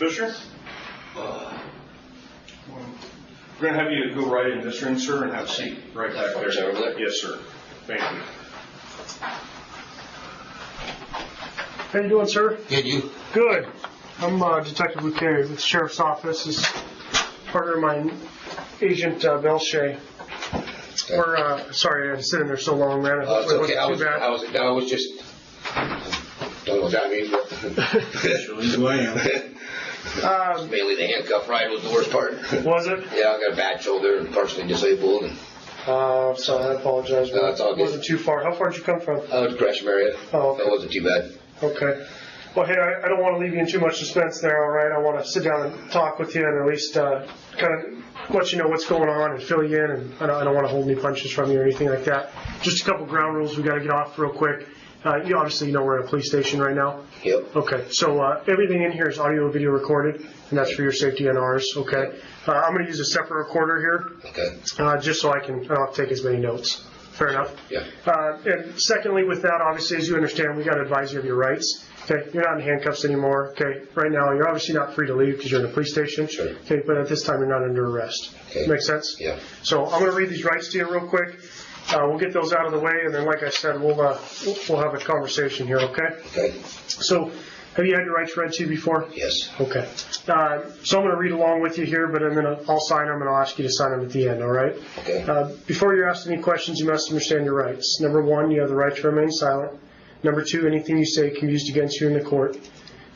Fisher. We're going to have you go right in this room, sir, and have a seat right back there. Over there? Yes, sir. Thank you. How you doing, sir? Good, you? Good. I'm Detective Luke with the Sheriff's Office. This is partner of mine, Agent Belche. We're sorry I had to sit in there so long, man. It's okay. I was just don't know what that means, but Who I am. mainly the handcuff ride was the worst part. Was it? Yeah, I got a bad shoulder and partially disabled. And sorry, I apologize. No, it's all good. It wasn't too far. How far did you come from? the Gresham area. Oh, okay. That wasn't too bad. Okay. Well, hey, I don't want to leave you in too much suspense there, all right? I want to sit down and talk with you and at least kind of let you know what's going on and fill you in. And I don't want to hold any punches from you or anything like that. Just a couple ground rules we got to get off real quick. You obviously know we're at a police station right now. Yep. Okay. So everything in here is audio and video recorded, and that's for your safety and ours. Okay. I'm going to use a separate recorder here. Okay. Just so I don't have to take as many notes. Fair enough. Yeah. And secondly, with that, obviously, as you understand, we got to advise you of your rights. Okay, you're not in handcuffs anymore. Okay, right now you're obviously not free to leave because you're in a police station. Sure. Okay, but at this time you're not under arrest. Okay. Make sense? Yeah. So I'm going to read these rights to you real quick. We'll get those out of the way, and then, like I said, we'll have a conversation here. Okay. Okay. So, have you had your rights read to you before? Yes. Okay. So I'm going to read along with you here, but I'll sign them and I'll ask you to sign them at the end. All right. Okay. Before you're asked any questions, you must understand your rights. Number 1, you have the right to remain silent. Number 2, anything you say can be used against you in the court.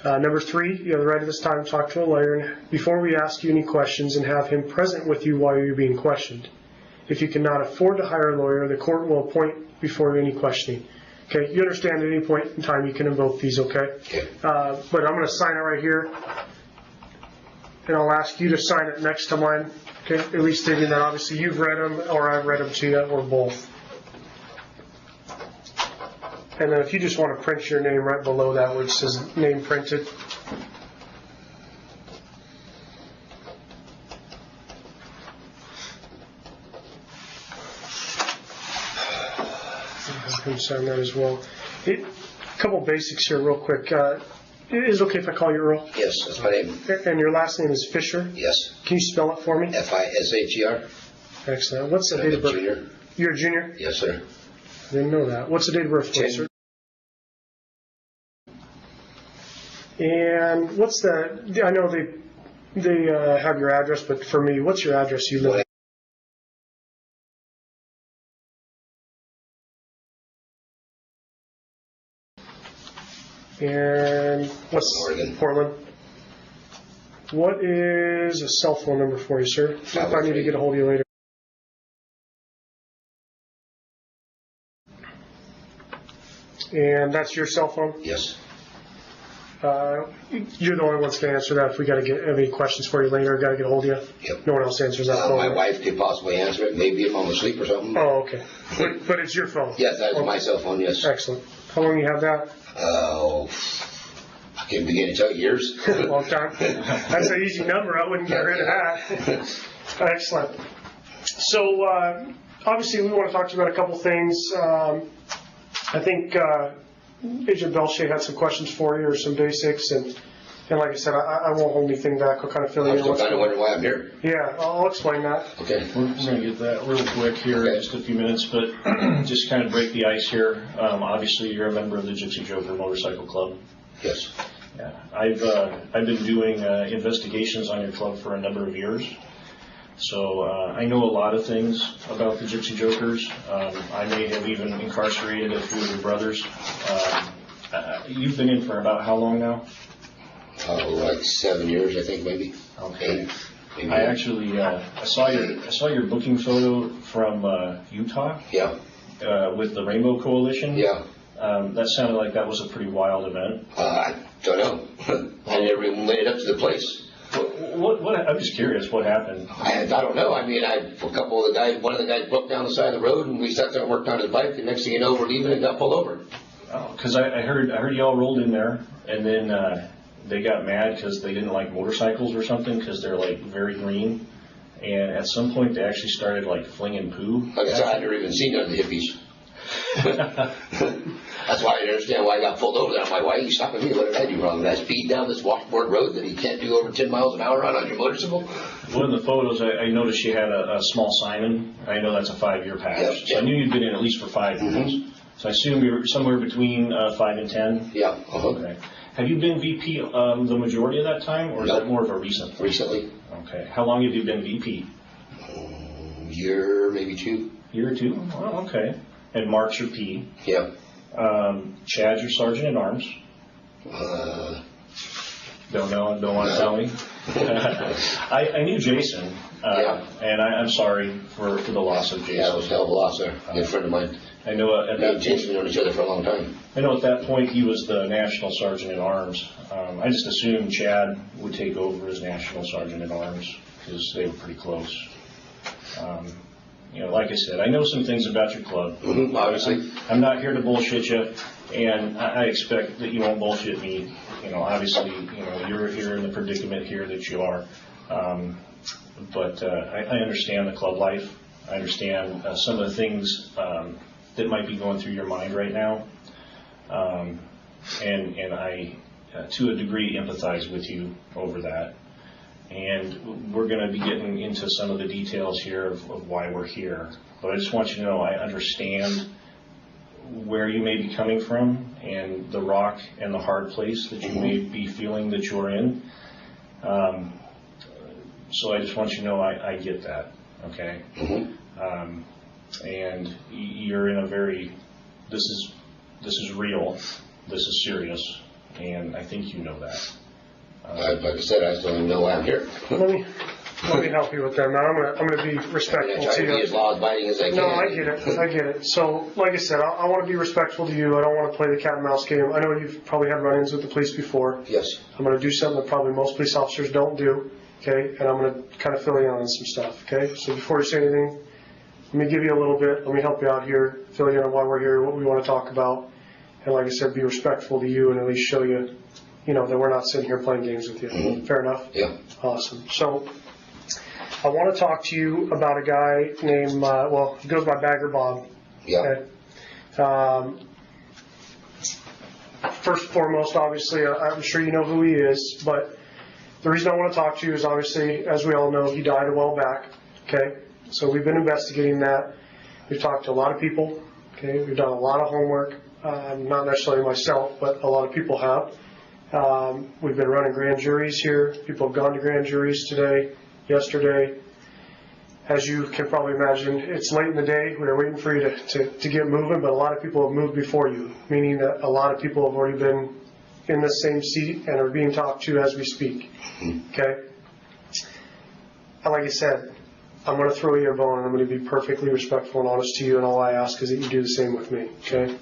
Number 3, you have the right at this time to talk to a lawyer before we ask you any questions and have him present with you while you're being questioned. If you cannot afford to hire a lawyer, the court will appoint before any questioning. Okay, you understand at any point in time you can invoke these, okay? Okay. But I'm going to sign it right here, and I'll ask you to sign it next to mine, okay? At least stating that obviously you've read them or I've read them to you, or both. And then if you just want to print your name right below that where it says name printed. I can sign that as well. A couple basics here real quick. Is it okay if I call you Earl? Yes, that's my name. And your last name is Fisher? Yes. Can you spell it for me? Fisher. Excellent. What's the date of birth? Junior. You're a junior? Yes, sir. I didn't know that. What's the date of birth, sir? And what's the? I know they have your address, but for me, what's your address you live at? And what's Oregon. Portland? What is a cell phone number for you, sir? If I need to get a hold of you later. And that's your cell phone? Yes. You're the only one that's going to answer that. If we got to get any questions for you later, got to get a hold of you. Yep. No one else answers that phone. My wife could possibly answer it, maybe if I'm asleep or something. Oh, okay. But it's your phone? Yes, that is my cell phone, yes. Excellent. How long you have that? I can't begin to tell you, years. Long time. That's an easy number. I wouldn't get rid of that. Excellent. So, obviously, we want to talk to you about a couple things. I think Agent Belche had some questions for you, or some basics, and like I said, I won't hold anything back. I'll kind of fill you in. I'm still kind of wondering why I'm here. Yeah, I'll explain that. Okay. We're going to get that real quick here in just a few minutes, but just kind of break the ice here. Obviously, you're a member of the Gypsy Joker Motorcycle Club. Yes. Yeah, I've been doing investigations on your club for a number of years, so I know a lot of things about the Gypsy Jokers. I may have even incarcerated a few of your brothers. You've been in for about how long now? Like 7 years, I think, maybe. Okay. Maybe. I actually I saw your booking photo from Utah. Yeah. With the Rainbow Coalition. Yeah. That sounded like that was a pretty wild event. I don't know. I never even made it up to the place. What? I'm just curious. What happened? I don't know. I mean, one of the guys broke down the side of the road, and we sat there and worked on his bike. The next thing you know, we're leaving and got pulled over. Oh, because I heard y'all rolled in there, and then they got mad because they didn't like motorcycles or something because they're like very green, and at some point they actually started like flinging poo. Like I said, I'd never even seen none of the hippies. That's why I didn't understand why I got pulled over there. I'm like, why are you stopping me? What did I do wrong? Did I speed down this washboard road that you can't do over 10 miles an hour on your motorcycle? One of the photos, I noticed you had a small Simon. I know that's a 5-year patch. Yep, so I knew you'd been in at least for 5 years. So I assume you were somewhere between 5 and 10? Yeah. Okay. Have you been VP the majority of that time, or is that more of a recent? Recently. Okay. How long have you been VP? Year, maybe 2. Year or 2? Oh, okay. And Mark's your P. Yeah. Chad's your Sergeant at Arms. Don't know, don't want to tell me. I knew Jason, and I'm sorry for the loss of Jason. Yeah, it was a hell of a loss there. A good friend of mine. I know at Me that and Jason known each other for a long time. I know at that point he was the National Sergeant at Arms. I just assumed Chad would take over as National Sergeant at Arms because they were pretty close. Like I said, I know some things about your club. Obviously. I'm not here to bullshit you, and I expect that you won't bullshit me. Obviously, you're here in the predicament here that you are. But I understand the club life. I understand some of the things that might be going through your mind right now. And I, to a degree, empathize with you over that. And we're going to be getting into some of the details here of why we're here. But I just want you to know I understand where you may be coming from and the rock and the hard place that you may be feeling that you're in. So I just want you to know I get that, okay? And you're in a very, this is real, this is serious, and I think you know that. Like I said, I still don't know why I'm here. Let me help you with that, man. I'm gonna be respectful I try to to be as you. law-abiding as I can. No, I get it. So, like I said, I want to be respectful to you. I don't want to play the cat and mouse game. I know you've probably had run-ins with the police before. Yes. I'm going to do something that probably most police officers don't do, okay? And I'm going to kind of fill you in on some stuff, okay? So before you say anything, let me give you a little bit. Let me help you out here, fill you in on why we're here, what we want to talk about. And like I said, be respectful to you and at least show you, that we're not sitting here playing games with you. Fair enough? Yeah. Awesome. So I want to talk to you about a guy named, he goes by Bagger Bob. Yeah. Okay? First and foremost, obviously, I'm sure you know who he is, but the reason I want to talk to you is obviously, as we all know, he died a while back. Okay? So we've been investigating that. We've talked to a lot of people. Okay? We've done a lot of homework. Not necessarily myself, but a lot of people have. We've been running grand juries here. People have gone to grand juries today, yesterday. As you can probably imagine, it's late in the day. We are waiting for you to get moving, but a lot of people have moved before you, meaning that a lot of people have already been in the same seat and are being talked to as we speak. Okay? And like I said, I'm going to throw you a bone, and I'm going to be perfectly respectful and honest to you, and all I ask is that you do the same with me. Okay?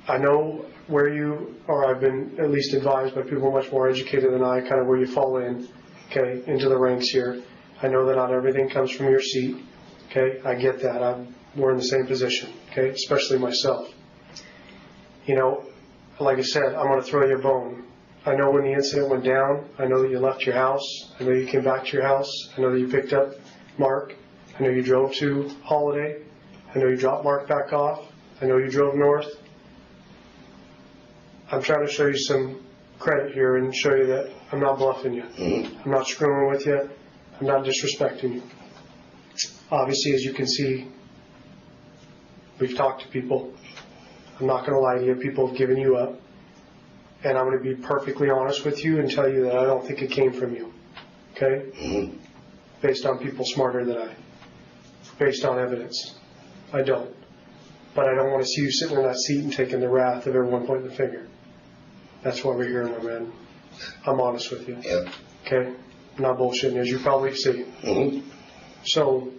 I know where you, or I've been at least advised by people much more educated than I, kind of where you fall in, okay, into the ranks here. I know that not everything comes from your seat, okay? I get that. We're in the same position, okay? Especially myself. Like I said, I'm going to throw you a bone. I know when the incident went down. I know that you left your house. I know you came back to your house. I know that you picked up Mark. I know you drove to Holiday. I know you dropped Mark back off. I know you drove north. I'm trying to show you some credit here and show you that I'm not bluffing you. I'm not screwing with you. I'm not disrespecting you. Obviously, as you can see, we've talked to people. I'm not going to lie to you. People have given you up. And I'm going to be perfectly honest with you and tell you that I don't think it came from you. Okay? Based on people smarter than I. Based on evidence. I don't. But I don't want to see you sitting in that seat and taking the wrath of everyone pointing the finger. That's why we're here, my man. I'm honest with you. Yeah. Okay? I'm not bullshitting, as you probably see. So,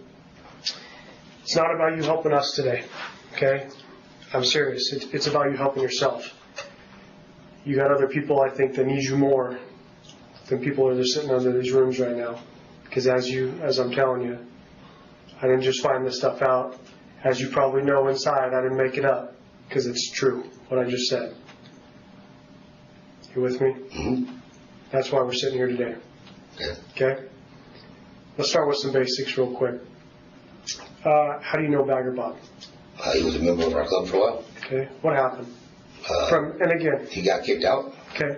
it's not about you helping us today. Okay? I'm serious. It's about you helping yourself. You got other people, I think, that need you more than people that are sitting under these rooms right now. Because as I'm telling you, I didn't just find this stuff out. As you probably know inside, I didn't make it up. Because it's true, what I just said. You with me? That's why we're sitting here today. Okay? Let's start with some basics real quick. How do you know Bagger Bob? He was a member of our club for a while. Okay. What happened? And again, He got kicked out. okay.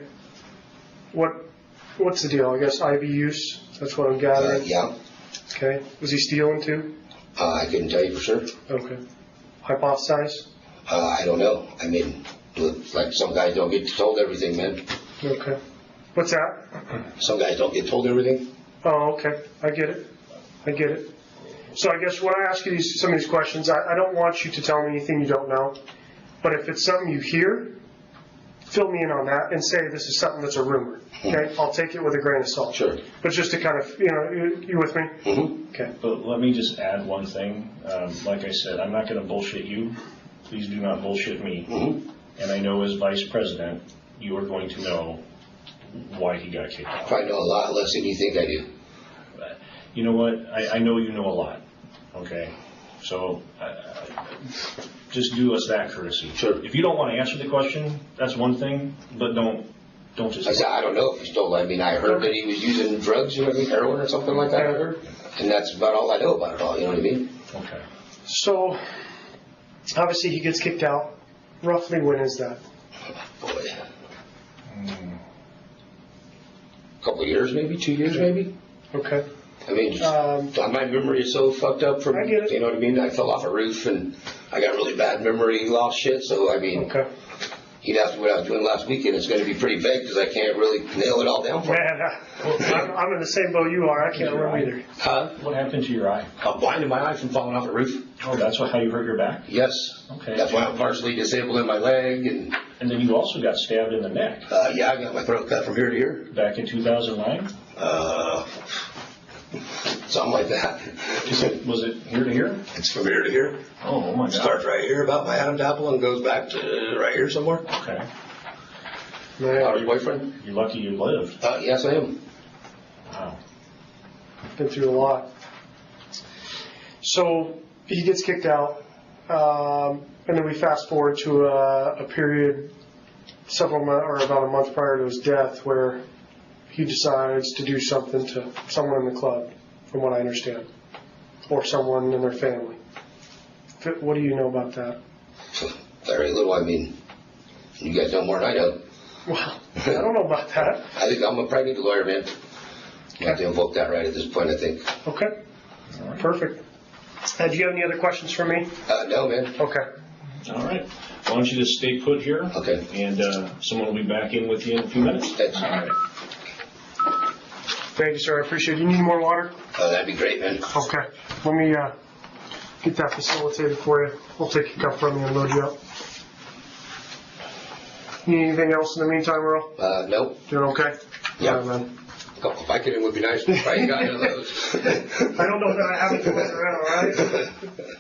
What's the deal? I guess IV use. That's what I'm gathering. Yeah. Okay. Was he stealing too? I couldn't tell you for sure. Okay. Hypothesize? I don't know. I mean, like some guys don't get told everything, man. Okay. What's that? Some guys don't get told everything. Oh, okay. I get it. So I guess when I ask you some of these questions, I don't want you to tell me anything you don't know. But if it's something you hear, fill me in on that and say this is something that's a rumor. Okay? I'll take it with a grain of salt. Sure. But just to kind of, you with me? Mm-hmm. Okay. But let me just add one thing. Like I said, I'm not going to bullshit you. Please do not bullshit me. Mm-hmm. And I know as vice president, you are going to know why he got kicked out. Probably know a lot less than you think I do. You know what? I know you know a lot. Okay? So just do us that courtesy. Sure. If you don't want to answer the question, that's one thing, but don't just... I said, I don't know if he stole. I mean, I heard that he was using drugs, you know what I mean, heroin or something like that, I heard. And that's about all I know about it all, you know what I mean? Okay. So, obviously he gets kicked out. Roughly when is that? Boy. A couple of years maybe, 2 years maybe? Okay. I mean, my memory is so fucked up from, I get it. you know what I mean? I fell off a roof and I got really bad memory loss shit, so I mean, Okay. He'd asked me what I was doing last weekend. It's going to be pretty vague because I can't really nail it all down for him. Man, I'm in the same boat you are. I can't remember either. Huh? What happened to your eye? A blind in my eye from falling off the roof. Oh, that's how you hurt your back? Yes. Okay. That's why I'm partially disabled in my leg. And then you also got stabbed in the neck. yeah, I got my throat cut from here to here. Back in 2009? Something like that. Was it here to here? It's from here to here. Oh my God. Starts right here about my Adam's apple and goes back to right here somewhere. Okay. How your boyfriend? You're lucky you lived. Yes, I am. Wow. Been through a lot. So he gets kicked out, and then we fast forward to a period several months or about a month prior to his death where he decides to do something to someone in the club, from what I understand, or someone in their family. What do you know about that? Very little. I mean, you guys know more than I know. Well, I don't know about that. I think I'm a pregnant lawyer, man. You have to invoke that right at this point, I think. Okay. Perfect. Do you have any other questions for me? No, man. Okay. All right. Why don't you just stay put here? Okay. And someone will be back in with you in a few minutes. Thanks. All right. Thank you, sir. I appreciate it. You need more water? That'd be great, man. Okay. Let me get that facilitated for you. We'll take your cup from you and load you up. Need anything else in the meantime, Earl? Nope. Doing okay? Yeah. All right, man. A couple Vicodin would be nice. I ain't got none of those. I don't know that I have it to all right?